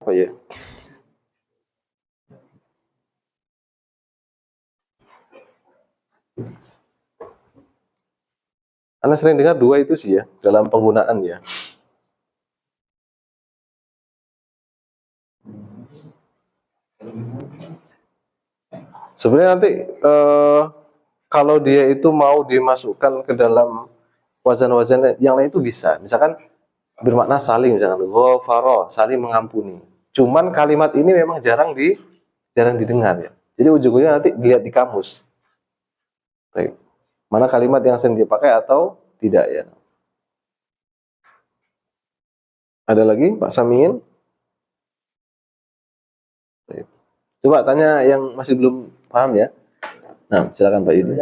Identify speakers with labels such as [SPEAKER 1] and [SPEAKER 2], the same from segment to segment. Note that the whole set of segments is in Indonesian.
[SPEAKER 1] apa ya? Anda sering dengar dua itu sih ya dalam penggunaan ya. Sebenarnya nanti kalau dia itu mau dimasukkan ke dalam wazan-wazan yang lain itu bisa. Misalkan bermakna saling, misalkan ghafara, saling mengampuni. Cuman kalimat ini memang jarang didengar ya. Jadi ujung-ujungnya nanti dilihat di kamus. Baik. Mana kalimat yang sering dipakai atau tidak ya. Ada lagi Pak Samingin? Baik. Coba tanya yang masih belum paham ya. Nah, silakan Pak Yudi.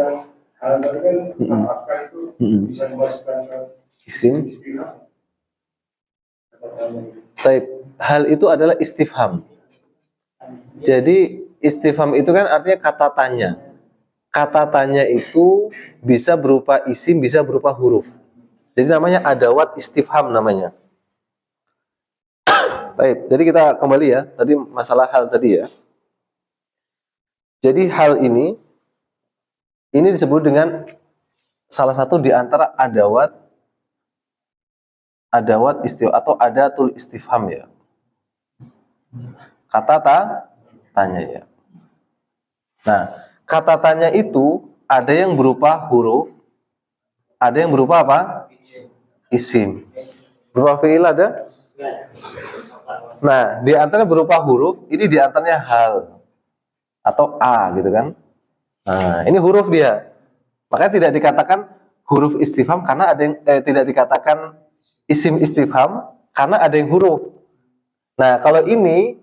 [SPEAKER 2] Hal tadi kan apakah itu bisa dimasukkan ke
[SPEAKER 1] Isim. Baik. Hal itu adalah istifham. Jadi istifham itu kan artinya kata tanya. Kata tanya itu bisa berupa isim, bisa berupa huruf. Jadi namanya adawat istifham namanya. Baik, jadi kita kembali ya. Tadi masalah hal tadi ya. Jadi hal ini disebut dengan salah satu di antara adawat istifham atau adatul istifham ya. Kata tanya ya. Nah, kata tanya itu ada yang berupa huruf, ada yang berupa apa? Isim. Berupa fi'il ada? Nah, di antara berupa huruf, ini di antaranya hal atau a gitu kan. Nah, ini huruf dia. Makanya tidak dikatakan huruf istifham karena ada yang tidak dikatakan isim istifham karena ada yang huruf. Nah, kalau ini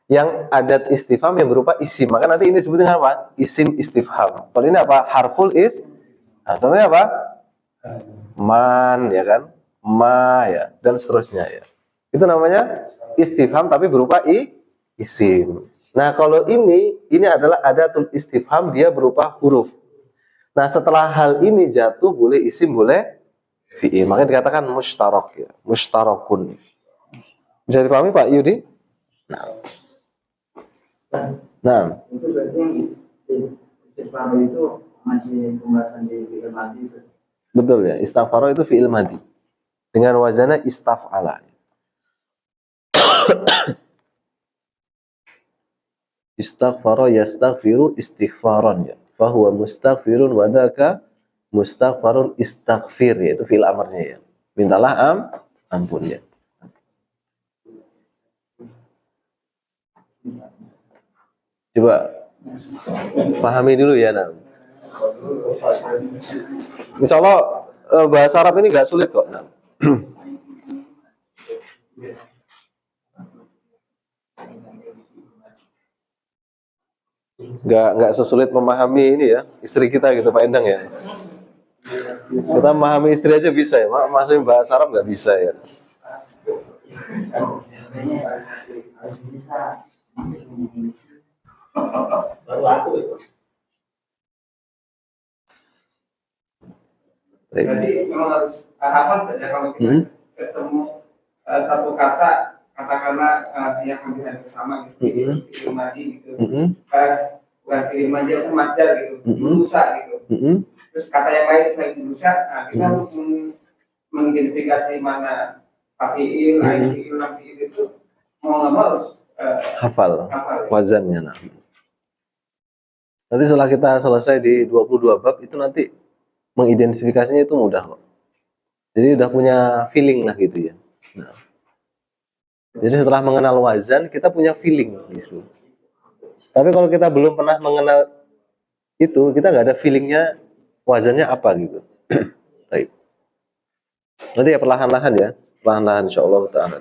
[SPEAKER 1] yang adat istifham yang berupa isim. Maka nanti ini disebut dengan apa? Isim istifham. Kalau ini apa? Harful is. Nah, contohnya apa? Man, ya kan? Ma, ya, dan seterusnya ya. Itu namanya istifham tapi berupa isim. Nah, kalau ini adalah adatul istifham, dia berupa huruf. Nah, setelah hal ini jatuh boleh isim, boleh fi'il. Makanya dikatakan mushtarak ya, mushtarakun. Bisa dipahami Pak Yudi? Nah.
[SPEAKER 3] Itu berarti istifham itu masih pembahasan di fi'il madhi.
[SPEAKER 1] Betul ya, istaghfara itu fi'il madhi. Dengan wazana istaf'ala. Istaghfara yastaghfiru istighfaran ya. Fahuwa mustaghfirun wadaka mustaghfarun istaghfir ya. Itu fi'il amarnya ya. Mintalah ampun ya. Coba pahami dulu ya. Nah. Insya Allah bahasa Arab ini nggak sulit kok. Nah. Nggak sesulit memahami ini ya istri kita gitu Pak Endang ya. Kita memahami istri aja bisa ya, masukin bahasa Arab nggak bisa ya.
[SPEAKER 2] Jadi memang harus hafal saja kalau kita ketemu satu kata katakanlah yang hampir sama gitu, fi'il madhi gitu. Bukan fi'il madhi itu masdar gitu, berusaha gitu. Terus kata yang lain selain berusaha, kita mengidentifikasi mana fi'il, fi'il, fi'il itu mau nggak mau harus
[SPEAKER 1] hafal wazannya. Nah. Nanti setelah kita selesai di 22 bab itu nanti mengidentifikasinya itu mudah kok. Jadi udah punya feeling lah gitu ya. Nah. Jadi setelah mengenal wazan kita punya feeling di situ. Tapi kalau kita belum pernah mengenal itu, kita nggak ada feelingnya wazannya apa gitu. Baik. Nanti ya perlahan-lahan ya, perlahan-lahan insya Allah ta'ala.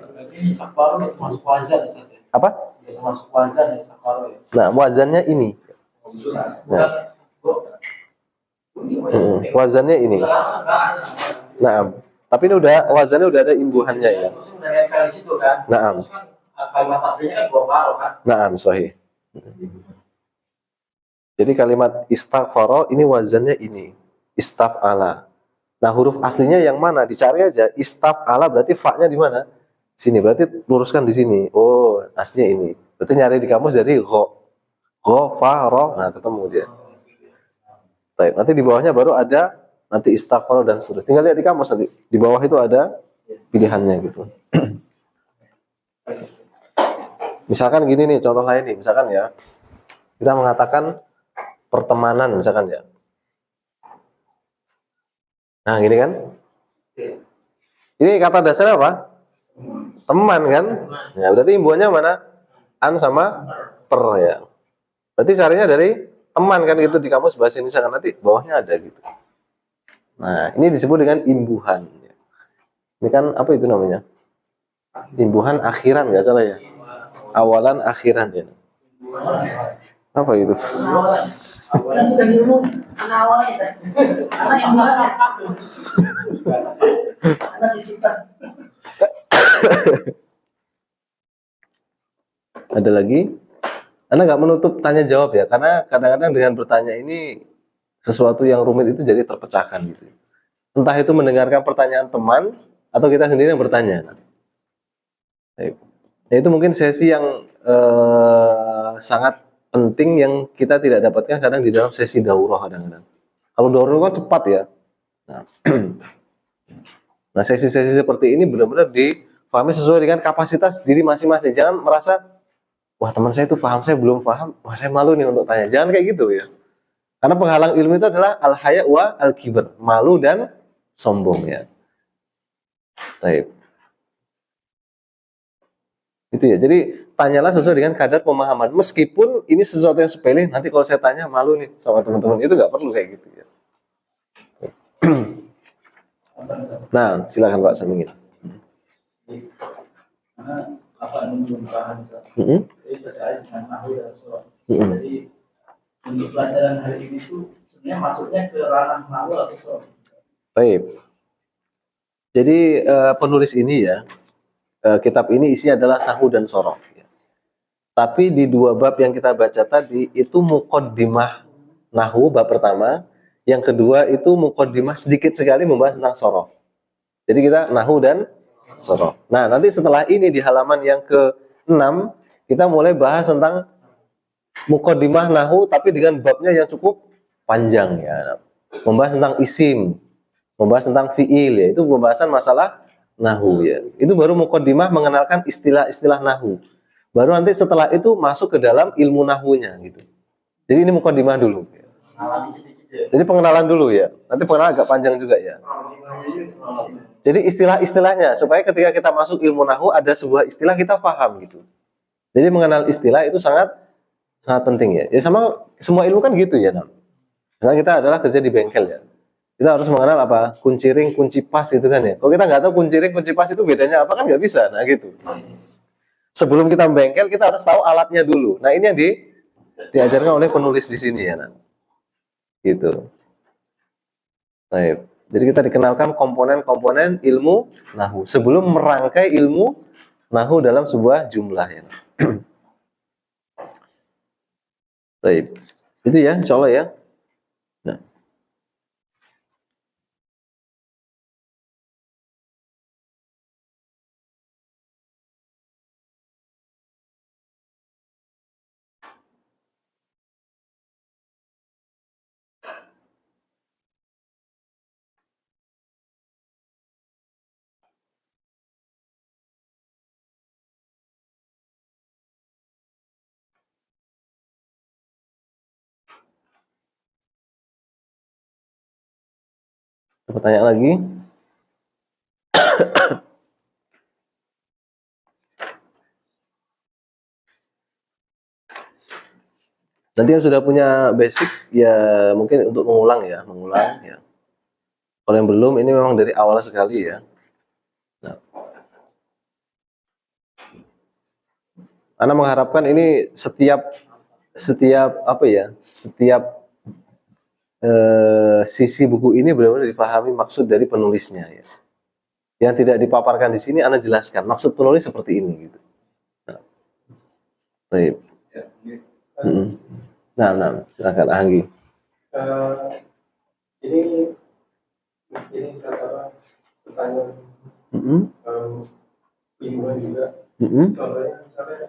[SPEAKER 3] Masuk wazan ya?
[SPEAKER 1] Apa?
[SPEAKER 3] Masuk wazan ya, ya.
[SPEAKER 1] Nah, wazannya ini. Nah. Wazannya ini. Nah, tapi ini wazannya udah ada imbuhannya ya. Nah,
[SPEAKER 3] kalimat aslinya kan ghafara kan?
[SPEAKER 1] Nah, sahih. Jadi kalimat istaghfara ini wazannya ini, istaf'ala. Nah, huruf aslinya yang mana? Dicari aja. Istaf'ala berarti fa-nya di mana? sini, berarti luruskan di sini. Oh, aslinya ini. Berarti nyari di kamus dari fa, ro, nah ketemu dia. Baik, nanti di bawahnya baru ada nanti istaghfar dan seterusnya. Tinggal lihat di kamus nanti. Di bawah itu ada pilihannya gitu. Misalkan gini nih, contoh lain nih, misalkan ya. Kita mengatakan pertemanan misalkan ya. Nah, gini kan? Ini kata dasarnya apa? Teman kan? Ya, berarti imbuhannya mana? An sama per ya. Berarti carinya dari teman kan gitu di kamus bahasa Indonesia kan nanti bawahnya ada gitu. Nah, ini disebut dengan imbuhan. Ini kan apa itu namanya? Imbuhan akhiran nggak salah ya? Awalan akhiran ya. Apa itu?
[SPEAKER 4] Yang sudah diumum awalnya, karena yang mana? Karena sisipkan.
[SPEAKER 1] Ada lagi? Anda nggak menutup tanya jawab ya, karena kadang-kadang dengan bertanya ini sesuatu yang rumit itu jadi terpecahkan gitu. Entah itu mendengarkan pertanyaan teman atau kita sendiri yang bertanya. Nah, itu mungkin sesi yang sangat penting yang kita tidak dapatkan kadang di dalam sesi daurah kadang-kadang. Kalau daurah kan cepat ya. Nah, sesi-sesi seperti ini benar-benar difahami sesuai dengan kapasitas diri masing-masing. Jangan merasa, wah teman saya itu paham, saya belum paham, wah saya malu nih untuk tanya. Jangan kayak gitu ya. Karena penghalang ilmu itu adalah al-haya wa al-kibr, malu dan sombong ya. Baik. Itu ya. Jadi tanyalah sesuai dengan kadar pemahaman. Meskipun ini sesuatu yang sepele, nanti kalau saya tanya malu nih sama teman-teman, itu nggak perlu kayak gitu ya. Nah, silakan Pak Samingin.
[SPEAKER 3] Karena apa ini belum paham, jadi terkait dengan nahu dan surah. Jadi untuk pelajaran hari ini tuh sebenarnya masuknya ke ranah nahu atau surah.
[SPEAKER 1] Baik. Jadi penulis ini ya, kitab ini isinya adalah nahwu dan shoroh. Tapi di dua bab yang kita baca tadi itu muqaddimah nahwu bab pertama, yang kedua itu muqaddimah sedikit sekali membahas tentang shoroh. Jadi kita nahwu dan shoroh. Nah, nanti setelah ini di halaman yang ke-6 kita mulai bahas tentang muqaddimah nahwu tapi dengan babnya yang cukup panjang ya. Membahas tentang isim, membahas tentang fiil ya, itu pembahasan masalah nahwu ya. Itu baru muqaddimah mengenalkan istilah-istilah nahwu. Baru nanti setelah itu masuk ke dalam ilmu nahwunya gitu. Jadi ini muqaddimah dulu. Jadi pengenalan dulu ya. Nanti pengenalan agak panjang juga ya. Jadi istilah-istilahnya supaya ketika kita masuk ilmu nahwu ada sebuah istilah kita paham gitu. Jadi mengenal istilah itu sangat penting ya. Ya sama semua ilmu kan gitu ya. Misalnya kita adalah kerja di bengkel ya. Kita harus mengenal apa? Kunci ring, kunci pas gitu kan ya. Kalau kita nggak tahu kunci ring, kunci pas itu bedanya apa kan nggak bisa. Nah gitu. Sebelum kita bengkel, kita harus tahu alatnya dulu. Nah ini yang diajarkan oleh penulis di sini ya. Nah. Gitu. Baik. Jadi kita dikenalkan komponen-komponen ilmu nahwu sebelum merangkai ilmu nahwu dalam sebuah jumlah ya. Baik. Itu ya, insya Allah ya. Nah. Pertanyaan lagi? Nanti yang sudah punya basic ya mungkin untuk mengulang ya. Kalau yang belum ini memang dari awal sekali ya. Nah. Anda mengharapkan ini setiap apa ya? Setiap sisi buku ini benar-benar dipahami maksud dari penulisnya ya. Yang tidak dipaparkan di sini Anda jelaskan maksud penulis seperti ini gitu. Nah. Baik. Nah, silakan Anggi.
[SPEAKER 2] Ini saya pertanyaan.
[SPEAKER 5] Lingkungan juga.
[SPEAKER 1] Mm-mm.
[SPEAKER 5] Contohnya misalnya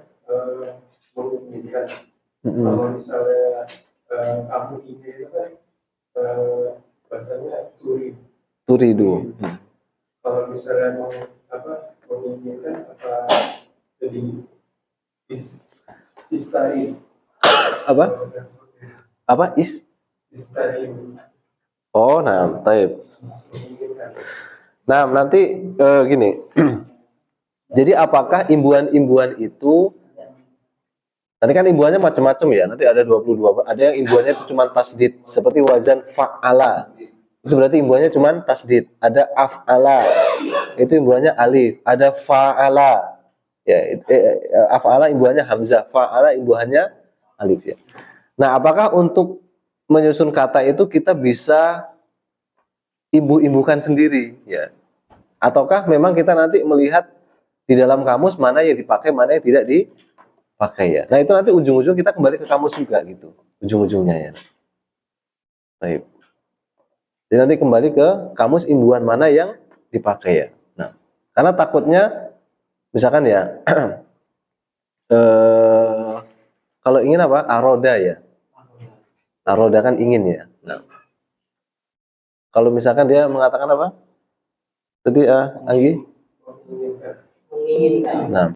[SPEAKER 5] menginginkan.
[SPEAKER 1] Mm-mm.
[SPEAKER 5] Kalau misalnya kamu ingin itu kan bahasanya
[SPEAKER 1] Turidu.
[SPEAKER 5] kalau misalnya mau menginginkan apa jadi istari
[SPEAKER 1] Apa
[SPEAKER 5] istari
[SPEAKER 1] oh nah taib.
[SPEAKER 5] menginginkan.
[SPEAKER 1] Nah nanti gini. Jadi apakah imbuhan-imbuhan itu tadi kan imbuhannya macam-macam ya. Nanti ada 22. Ada yang imbuhannya itu cuma tasdid seperti wazan fa'ala. Itu berarti imbuhannya cuma tasdid. Ada af'ala. Itu imbuhannya alif. Ada fa'ala. Ya, af'ala imbuhannya hamzah, fa'ala imbuhannya alif ya. Nah, apakah untuk menyusun kata itu kita bisa imbuh-imbuhkan sendiri ya? Ataukah memang kita nanti melihat di dalam kamus mana yang dipakai, mana yang tidak dipakai ya. Nah, itu nanti ujung-ujung kita kembali ke kamus juga gitu. Ujung-ujungnya ya. Baik. Jadi nanti kembali ke kamus imbuhan mana yang dipakai ya. Nah, karena takutnya misalkan ya kalau ingin apa? Aroda ya. Aroda kan ingin ya. Nah, kalau misalkan dia mengatakan apa? Tadi Anggi?
[SPEAKER 4] Menginginkan.
[SPEAKER 1] Nah,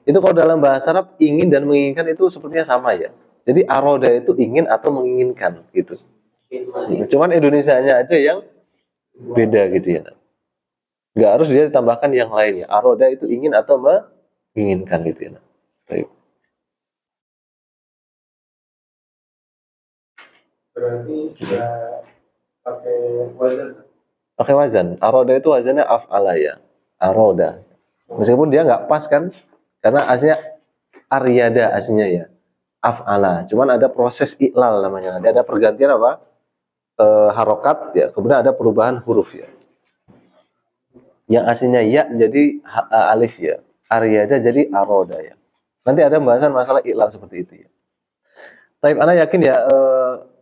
[SPEAKER 1] itu kalau dalam bahasa Arab ingin dan menginginkan itu sepertinya sama ya. Jadi aroda itu ingin atau menginginkan gitu. Cuman Indonesianya aja yang beda gitu ya. Nggak harus dia ditambahkan yang lainnya. Aroda itu ingin atau menginginkan gitu ya. Baik.
[SPEAKER 5] Berarti ya pakai wazan.
[SPEAKER 1] Pakai wazan. Aroda itu wazannya af'ala ya. Aroda. Meskipun dia nggak pas kan, karena aslinya aryada aslinya ya. Af'ala. Cuman ada proses iklal namanya. Ada pergantian apa? Harokat ya. Kemudian ada perubahan huruf ya. Yang aslinya ya jadi alif ya. Aryada jadi aroda ya. Nanti ada pembahasan masalah iklal seperti itu ya. Tapi Ana yakin ya,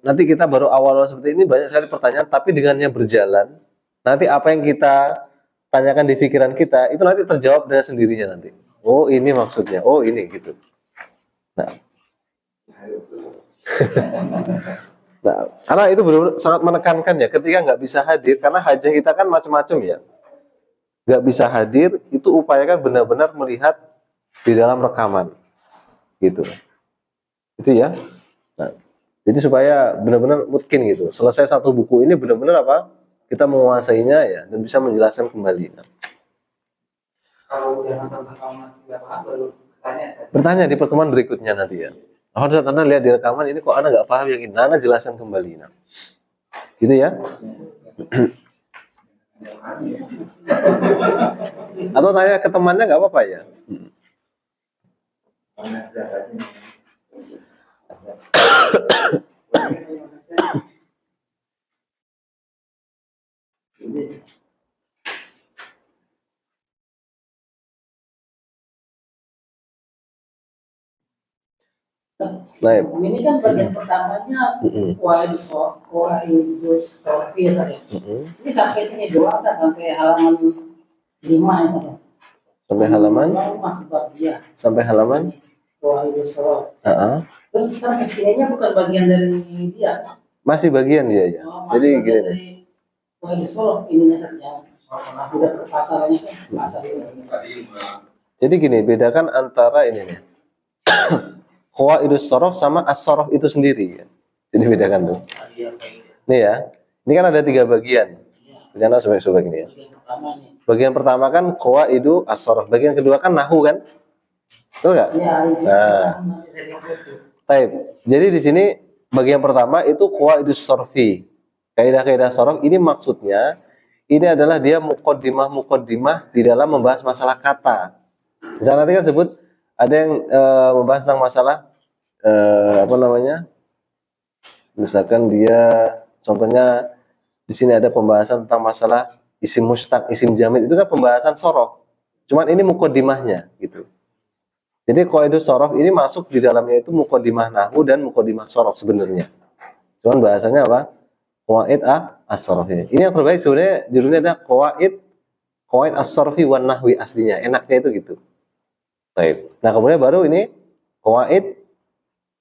[SPEAKER 1] nanti kita baru awal seperti ini banyak sekali pertanyaan, tapi dengannya berjalan, nanti apa yang kita tanyakan di pikiran kita, itu nanti terjawab dengan sendirinya nanti. Oh ini maksudnya, oh ini gitu. Nah, nah karena itu benar-benar sangat menekankan ya, ketika nggak bisa hadir, karena hajah kita kan macam-macam ya. Nggak bisa hadir, itu upayakan benar-benar melihat di dalam rekaman. Gitu. Itu ya. Nah, jadi supaya benar-benar mungkin gitu. Selesai satu buku ini benar-benar apa? Kita menguasainya ya dan bisa menjelaskan kembali. Nah.
[SPEAKER 2] Kalau udah nonton rekaman masih nggak paham baru tanya.
[SPEAKER 1] Bertanya di pertemuan berikutnya nanti ya. Oh, Anda lihat di rekaman ini kok Anda nggak paham yang ini. Anda jelaskan kembali. Nah. Gitu ya. Atau tanya ke temannya nggak apa-apa ya.
[SPEAKER 4] Nah, ini kan bagian pertamanya Qaidus Sorfi saja. Ini sampai sini doang sampai halaman 5 ya saja.
[SPEAKER 1] Sampai halaman?
[SPEAKER 4] Masuk bagian.
[SPEAKER 1] Sampai halaman?
[SPEAKER 4] Qaidus Sorfi. Terus kan kesininya bukan bagian dari dia.
[SPEAKER 1] Masih bagian dia ya. Jadi gini.
[SPEAKER 4] Qaidus Sorfi ininya saja. Udah fasalnya kan fasal ini.
[SPEAKER 1] Jadi gini, bedakan antara ini nih. Qawaidus shorof sama as-shorof itu sendiri ya. Jadi bedakan tuh. Nih ya. Ini kan ada 3 bagian. Jangan sobek-sobek ini ya. Bagian pertama kan qawaidu as-shorof. Bagian kedua kan nahu kan? Betul nggak? Nah. Taib. Jadi di sini bagian pertama itu qawaidus shorfi. Kaidah-kaidah shorof ini maksudnya ini adalah dia muqaddimah di dalam membahas masalah kata. Misalnya nanti kan sebut ada yang membahas tentang masalah apa namanya? Misalkan dia contohnya di sini ada pembahasan tentang masalah isim mustaq, isim jamid itu kan pembahasan shorof. Cuman ini muqaddimahnya gitu. Jadi qaidus shorof ini masuk di dalamnya itu muqaddimah nahwu dan muqaddimah shorof sebenarnya. Cuman bahasanya apa? Qawaid as-shorof ini. Ini yang terbaik sebenarnya judulnya ada qawaid as-sarfi wan nahwi aslinya, enaknya itu gitu. Baik. Nah, kemudian baru ini qawaid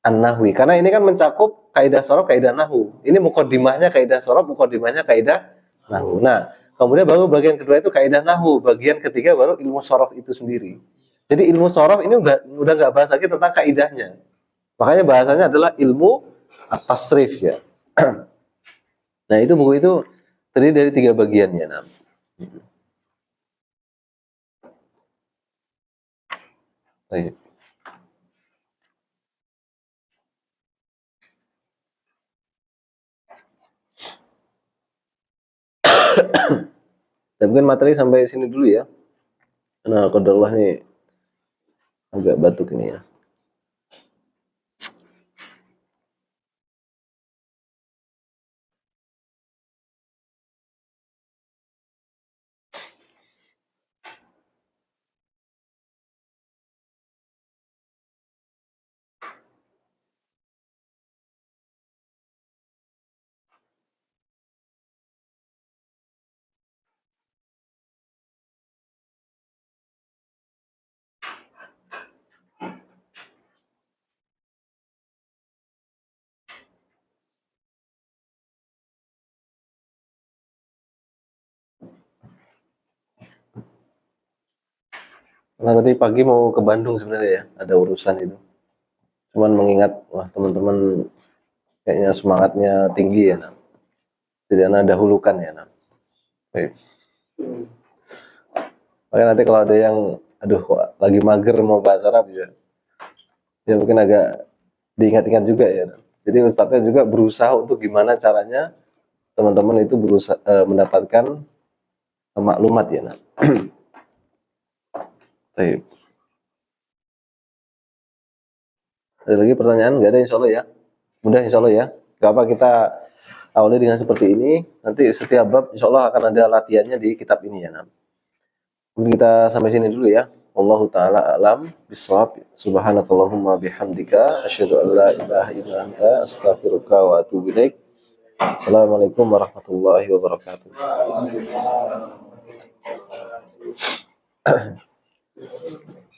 [SPEAKER 1] an-nahwi. Karena ini kan mencakup kaidah sorof, kaidah nahwu. Ini muqaddimahnya kaidah sorof, muqaddimahnya kaidah nahwu. Nah, kemudian baru bagian kedua itu kaidah nahwu, bagian ketiga baru ilmu sorof itu sendiri. Jadi ilmu sorof ini udah nggak bahas lagi tentang kaidahnya. Makanya bahasanya adalah ilmu at-tasrif ya. Nah, itu buku itu terdiri dari 3 bagian ya. Nah. Baik. Dan mungkin materi sampai sini dulu ya. Nah, qadarullah nih agak batuk ini ya. Nah, tadi pagi mau ke Bandung sebenarnya ya, ada urusan itu. Cuman mengingat, wah teman-teman kayaknya semangatnya tinggi ya, nah. Jadi anak dahulukan ya, nah. Baik. Makanya nanti kalau ada yang, aduh kok lagi mager mau bahasa Arab ya mungkin agak diingat-ingat juga ya. Nah. Jadi Ustadznya juga berusaha untuk gimana caranya teman-teman itu berusaha mendapatkan maklumat ya, nah. Baik. Ada lagi pertanyaan? Nggak ada insya Allah ya. Mudah insya Allah ya. Gak apa kita awalnya dengan seperti ini. Nanti setiap bab insya Allah akan ada latihannya di kitab ini ya. Nah. Mungkin kita sampai sini dulu ya. Wallahu ta'ala alam bisawab. Subhanakallahumma bihamdika asyhadu an la ilaha illa anta astaghfiruka wa atubu ilaik. Assalamualaikum warahmatullahi wabarakatuh.